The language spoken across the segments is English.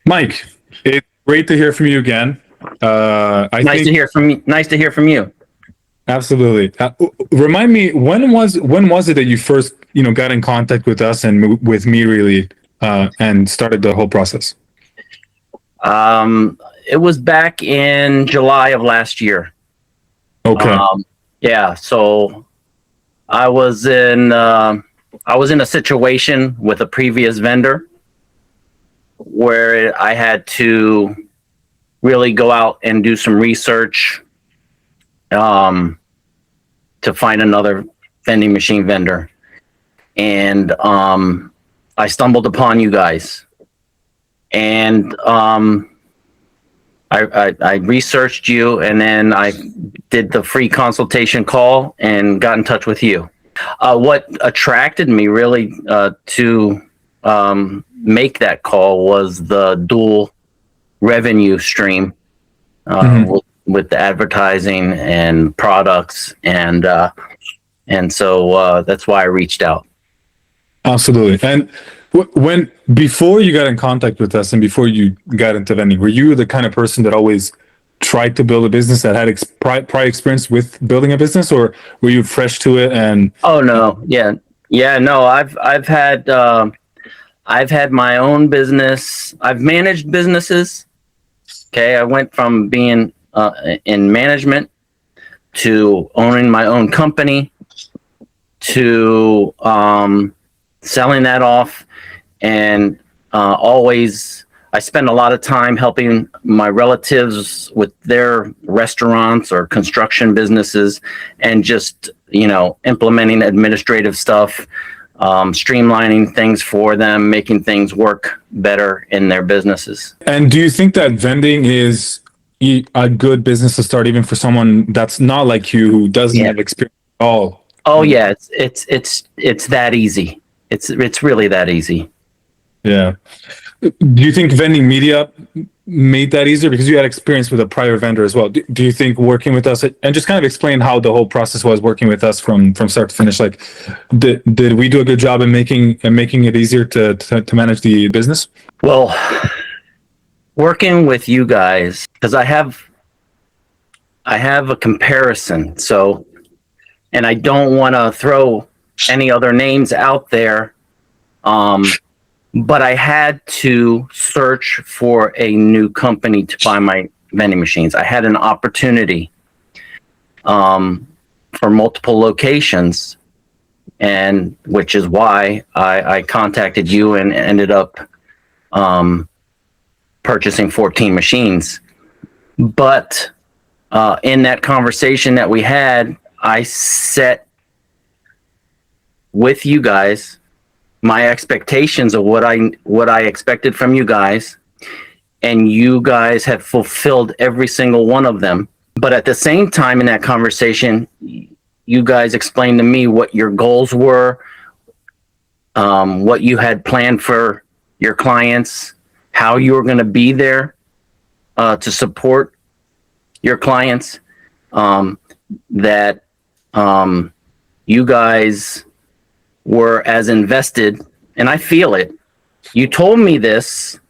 Mike, it's great to hear from you again. I Nice to think hear from you. Nice to hear from you. absolutely. Remind me when was it that you first got in contact with us and with me really and started the whole process? It was back in July of last year. Okay. Yeah, so I was in I was in a situation with a previous vendor where I had to really go out and do some research to find another vending machine vendor, and I stumbled upon you guys, and I researched you, and then I did the free consultation call and got in touch with you. What attracted me really to make that call was the dual revenue stream with the advertising and products, and so that's why I reached out. Absolutely. And when before you got in contact with us and before you got into vending, were you the kind of person that always tried to build a business that had prior experience with building a business, or were you fresh to it? And Oh no, yeah, no. I've had my own business. I've managed businesses. Okay, I went from being in management to owning my own company to selling that off, and always I spend a lot of time helping my relatives with their restaurants or construction businesses, and just implementing administrative stuff, streamlining things for them, making things work better in their businesses. and do you think that vending is a good business to start, even for someone that's not like you, who doesn't Yeah. have experience at all? Oh yeah, it's that easy. It's really that easy. Yeah. Do you think vending media made that easier because you had experience with a prior vendor as well? Do you think working with us, and just kind of explain how the whole process was working with us from start to finish? Like, did we do a good job in making it easier to manage the business? Well, working with you guys, because I have a comparison. So, and I don't want to throw any other names out there. But I had to search for a new company to buy my vending machines. I had an opportunity for multiple locations, and which is why I contacted you and ended up purchasing 14 machines. But in that conversation that we had, I set with you guys my expectations of what I expected from you guys, and you guys have fulfilled every single one of them. But at the same time in that conversation, you guys explained to me what your goals were, what you had planned for your clients, how you were going to be there to support your clients, that you guys were as invested, and I feel it. You told me this,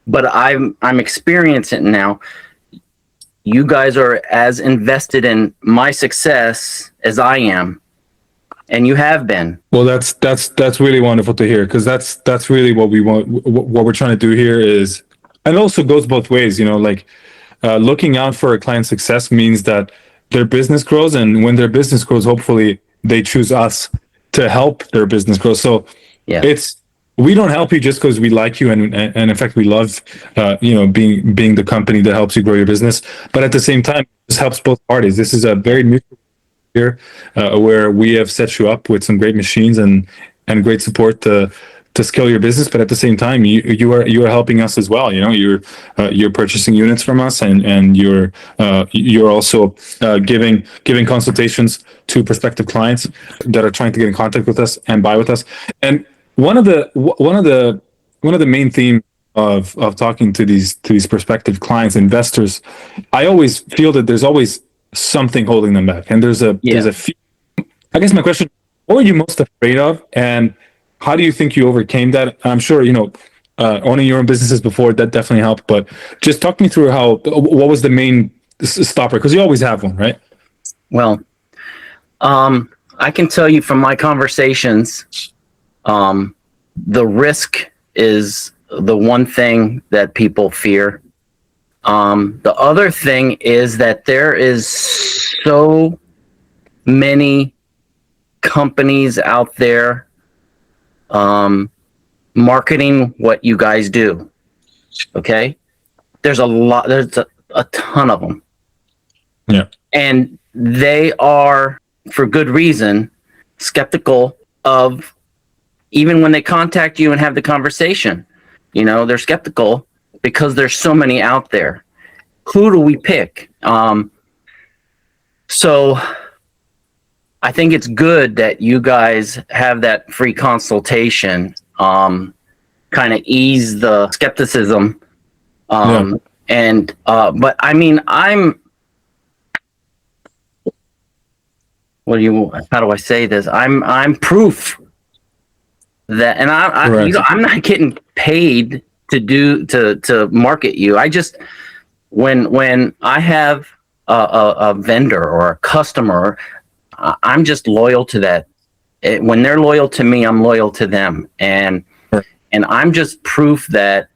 but I'm experiencing it now. You guys are as invested in my success as I am, and you have been. Well, that's really wonderful to hear, because that's really what we want. What we're trying to do here is, and it also goes both ways. Like looking out for a client's success means that their business grows, and when their business grows, hopefully they choose us to help their business grow. So Yeah. We don't help you just because we like you, and in fact we love being the company that helps you grow your business. But at the same time, this helps both parties. This is a very mutual here, where we have set you up with some great machines and great support to scale your business. But at the same time, you are helping us as well. You're purchasing units from us, and you're also giving consultations to prospective clients that are trying to get in contact with us and buy with us. And one of the main themes of talking to these prospective clients, investors, I always feel that there's always something holding them back, and there's a few. I guess my question: what were you most afraid of, and how do you think you overcame that? I'm sure owning your own businesses before, that definitely helped. But just talk me through what was the main stopper? Because you always have one, right? Well, I can tell you from my conversations, the risk is the one thing that people fear. The other thing is that there is so many companies out there marketing what you guys do. Okay, there's a ton of them, Yeah. and they are, for good reason, skeptical of, even when they contact you and have the conversation. They're skeptical because there's so many out there. Who do we pick? So I think it's good that you guys have that free consultation, kind of ease the skepticism. Yeah. But I mean, how do I say this? I'm proof that, and Correct. I'm not getting paid to market you. I just, when I have a vendor or a customer, I'm just loyal to that. When they're loyal to me, I'm loyal to them, and I'm just proof that,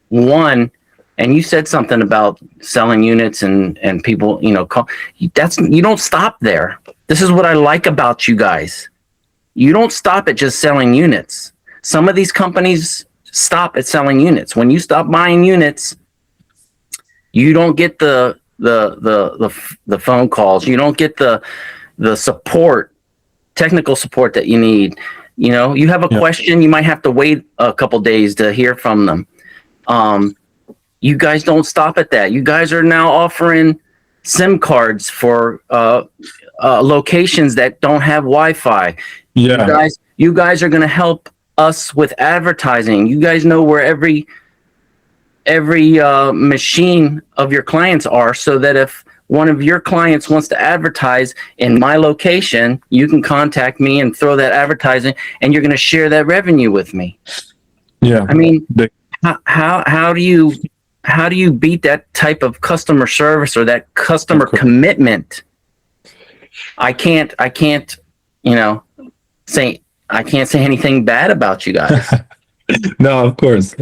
one. And you said something about selling units and people, you don't stop there. This is what I like about you guys. You don't stop at just selling units. Some of these companies stop at selling units. When you stop buying units, you don't get the phone calls. You don't get the support, technical support that you need. You have a question, you might have to wait a couple days to hear from them. You guys don't stop at that. You guys are now offering SIM cards for locations that don't have Wi-Fi. Yeah. You guys are going to help us with advertising. You guys know where every machine of your clients are, so that if one of your clients wants to advertise in my location, you can contact me and throw that advertising, and you're going to share that revenue with me. Yeah. I mean, how do you beat that type of customer service or that customer commitment? I can't say anything bad about you guys. No, of course.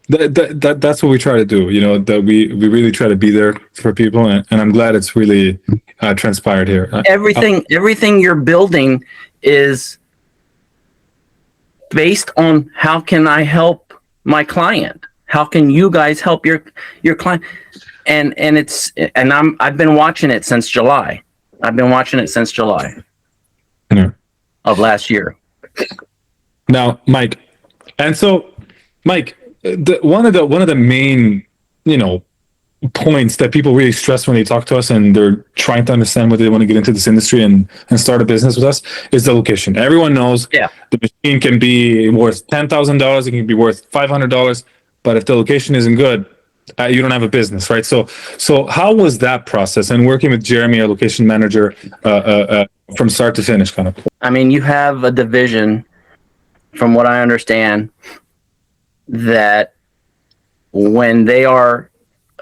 That's what we try to do. That we really try to be there for people, and I'm glad it's really transpired here. Everything you're building is based on, how can I help my client? How can you guys help your client? I've been watching it since July. Yeah. Of last year. Now, Mike, one of the main, points that people really stress when they talk to us and they're trying to understand whether they want to get into this industry and start a business with us is the location. Everyone knows the machine can be worth $10,000, it can be worth $500, but if the location isn't good, you don't have a business, right? So how was that process, and working with Jeremy, our location manager, from start to finish, kind of? I mean, you have a division, from what I understand, that when they are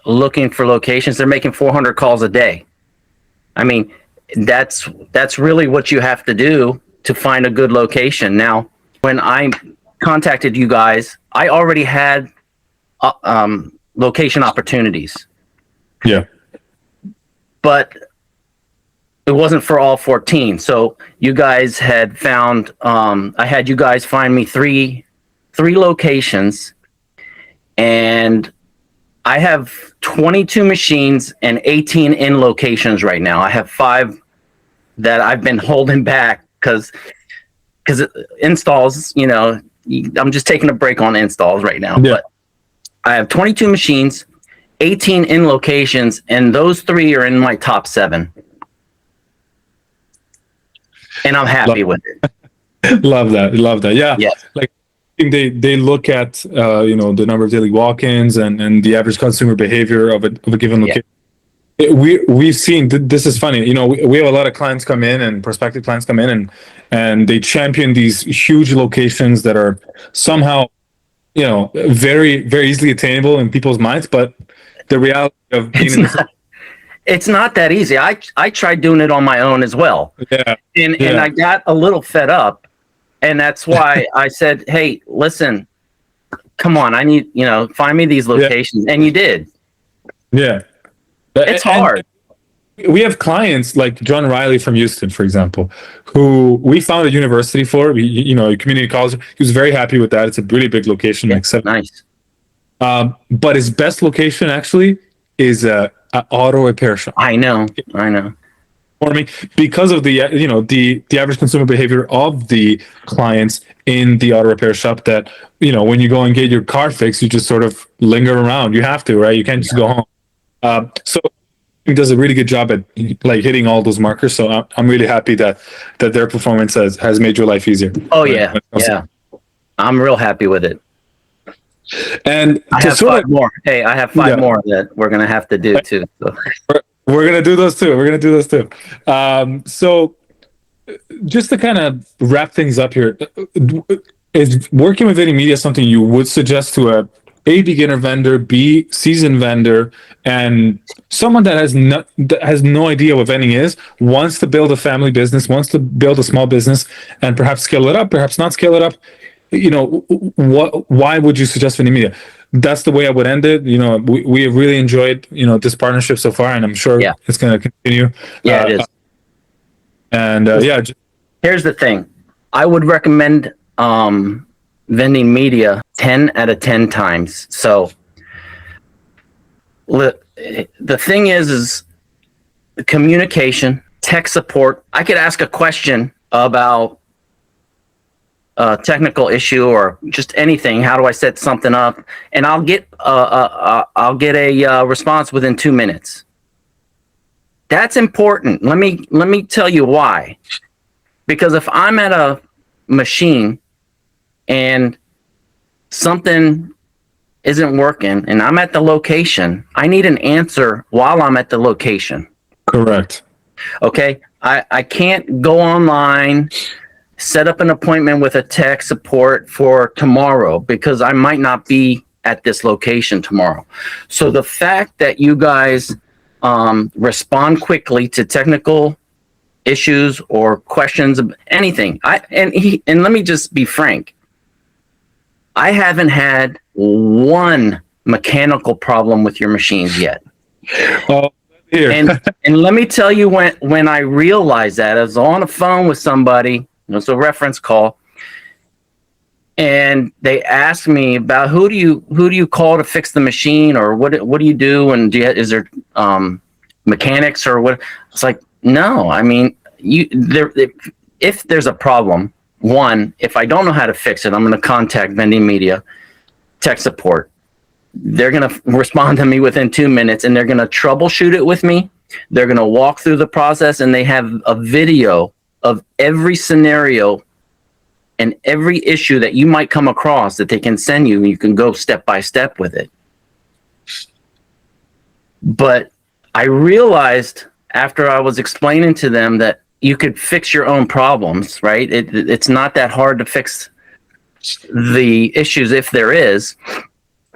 looking for locations, they're making 400 calls a day. I mean, that's really what you have to do to find a good location. Now, when I contacted you guys, I already had location opportunities. Yeah. But it wasn't for all 14. So you guys had found, I had you guys find me three locations, and I have 22 machines and 18 in locations right now. I have 5 that I've been holding back because installs, I'm just taking a break on installs right now. Yeah. But I have 22 machines, 18 in locations, and those 3 are in my top 7. And I'm happy with it. Love that. Yeah. Yes. Like, they look at the number of daily walk-ins and the average consumer behavior of a given location. Yeah. We've seen, this is funny, we have a lot of clients come in, and prospective clients come in, and they champion these huge locations that are somehow very, very easily attainable in people's minds, but the reality of being It's in this, not, it's not that easy. I tried doing it on my own as well. yeah, And yeah, I got a little fed up. And that's why I said, hey, listen, come on, I need, find me these yeah, locations. And you did. yeah. It's And hard. we have clients like John Riley from Houston, for example, who we found a university for, a community college. He was very happy with that. It's a really big location, Yeah, like seven. nice. But his best location actually is a auto repair shop. I know. I know. For me, because of the average consumer behavior of the clients in the auto repair shop, that when you go and get your car fixed, you just sort of linger around. You have to, right? You can't just go home. So he does a really good job at like hitting all those markers. So I'm really happy that their performance has made your life easier. Oh, yeah. Yeah. I'm real happy with it. And I to have sort five of, more. Hey, I have five yeah, more that we're going to have to do too. So. we're gonna do those too. We're gonna do those too. So just to kind of wrap things up here, is working with Vending Media something you would suggest to a beginner vendor, B seasoned vendor, and someone that has no idea what vending is, wants to build a family business, wants to build a small business, and perhaps scale it up, perhaps not scale it up? Why would you suggest Vending Media? That's the way I would end it. We have really enjoyed this partnership so far, and I'm sure Yeah. it's going to continue. Yeah, it is. And yeah, Here's the thing. I would recommend Vending Media 10 out of 10 times. So the thing is communication, tech support. I could ask a question about a technical issue or just anything. How do I set something up? And I'll get a response within 2 minutes. That's important. Let me tell you why. Because if I'm at a machine and something isn't working and I'm at the location, I need an answer while I'm at the location. correct. Okay. I can't go online, set up an appointment with a tech support for tomorrow because I might not be at this location tomorrow. So the fact that you guys respond quickly to technical issues or questions of anything, and let me just be frank, I haven't had one mechanical problem with your machines yet. Oh, here. And let me tell you, when I realized that, I was on the phone with somebody, it was a reference call, and they asked me about who do you call to fix the machine, or what do you do, and is there mechanics or what? It's like, no, I mean, if there's a problem, if I don't know how to fix it, I'm going to contact Vending Media tech support. They're going to respond to me within 2 minutes, and they're going to troubleshoot it with me. They're going to walk through the process, and they have a video of every scenario and every issue that you might come across that they can send you, and you can go step by step with it. But I realized after I was explaining to them that you could fix your own problems, right? It's not that hard to fix the issues if there is.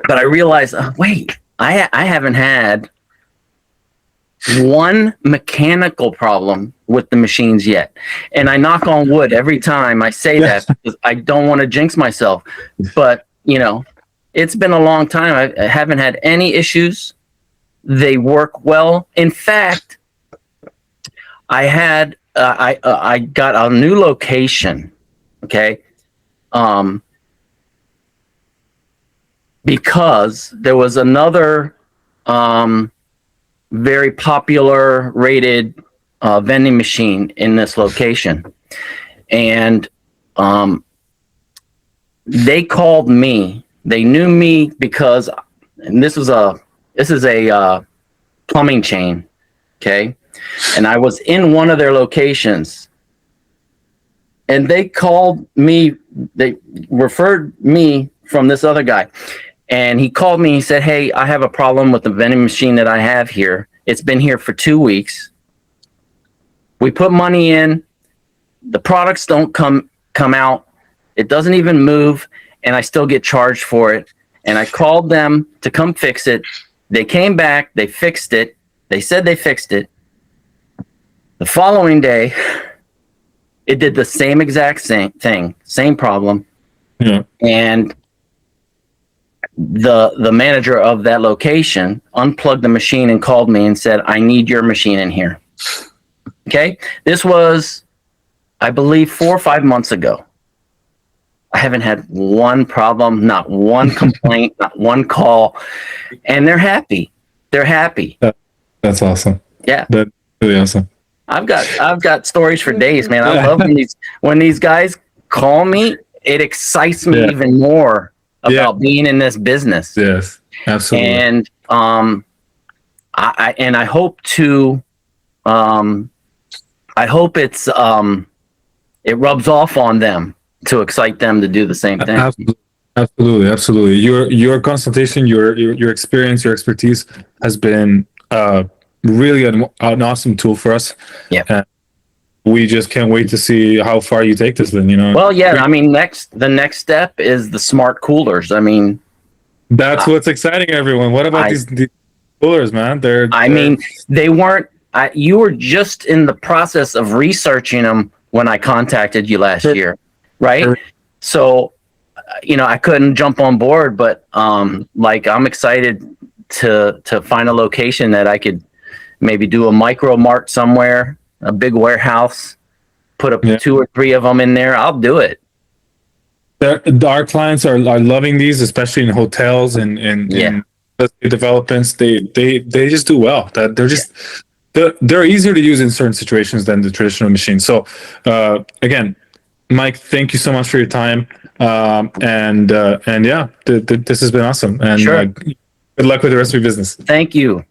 But I realized, wait, I haven't had one mechanical problem with the machines yet. And I knock on wood every time I say that because I don't want to jinx myself. But, it's been a long time. I haven't had any issues. They work well. In fact, I got a new location, okay? Because there was another very popular rated vending machine in this location, and they called me. They knew me because, and this is a plumbing chain, okay, and I was in one of their locations, and they called me. They referred me from this other guy. And he called me. He said, "Hey, I have a problem with the vending machine that I have here. It's been here for 2 weeks. We put money in. The products don't come out. It doesn't even move. and I still get charged for it. And I called them to come fix it. They came back, they fixed it. They said they fixed it. The following day, it did the same exact same thing, same problem. Yeah. And the manager of that location unplugged the machine and called me and said, I need your machine in here. Okay. This was, I believe, 4 or 5 months ago. I haven't had one problem, not one complaint, not one call, and they're happy. They're happy. That's awesome. Yeah. That's really awesome. I've got stories for days, man. I love when these guys call me. It excites me even more about being in this business. Yes, absolutely. And I hope to I hope it's it rubs off on them to excite them to do the same thing. Absolutely. Your consultation, your experience, your expertise has been really an awesome tool for us. Yeah. We just can't wait to see how far you take this then, Well, yeah, I mean, the next step is the smart coolers. I mean, that's what's exciting everyone. What about these coolers, man? I mean, they weren't, you were just in the process of researching them when I contacted you last year, right? So, I couldn't jump on board, but like I'm excited to find a location that I could maybe do a micro mart somewhere, a big warehouse, put up 2 or 3 of them in there. I'll do it. Our clients are loving these, especially in hotels and in developments. They just do well. That they're easier to use in certain situations than the traditional machine. So again, Mike, thank you so much for your time. And yeah, this has been awesome. And sure. Good luck with the rest of your business. Thank you.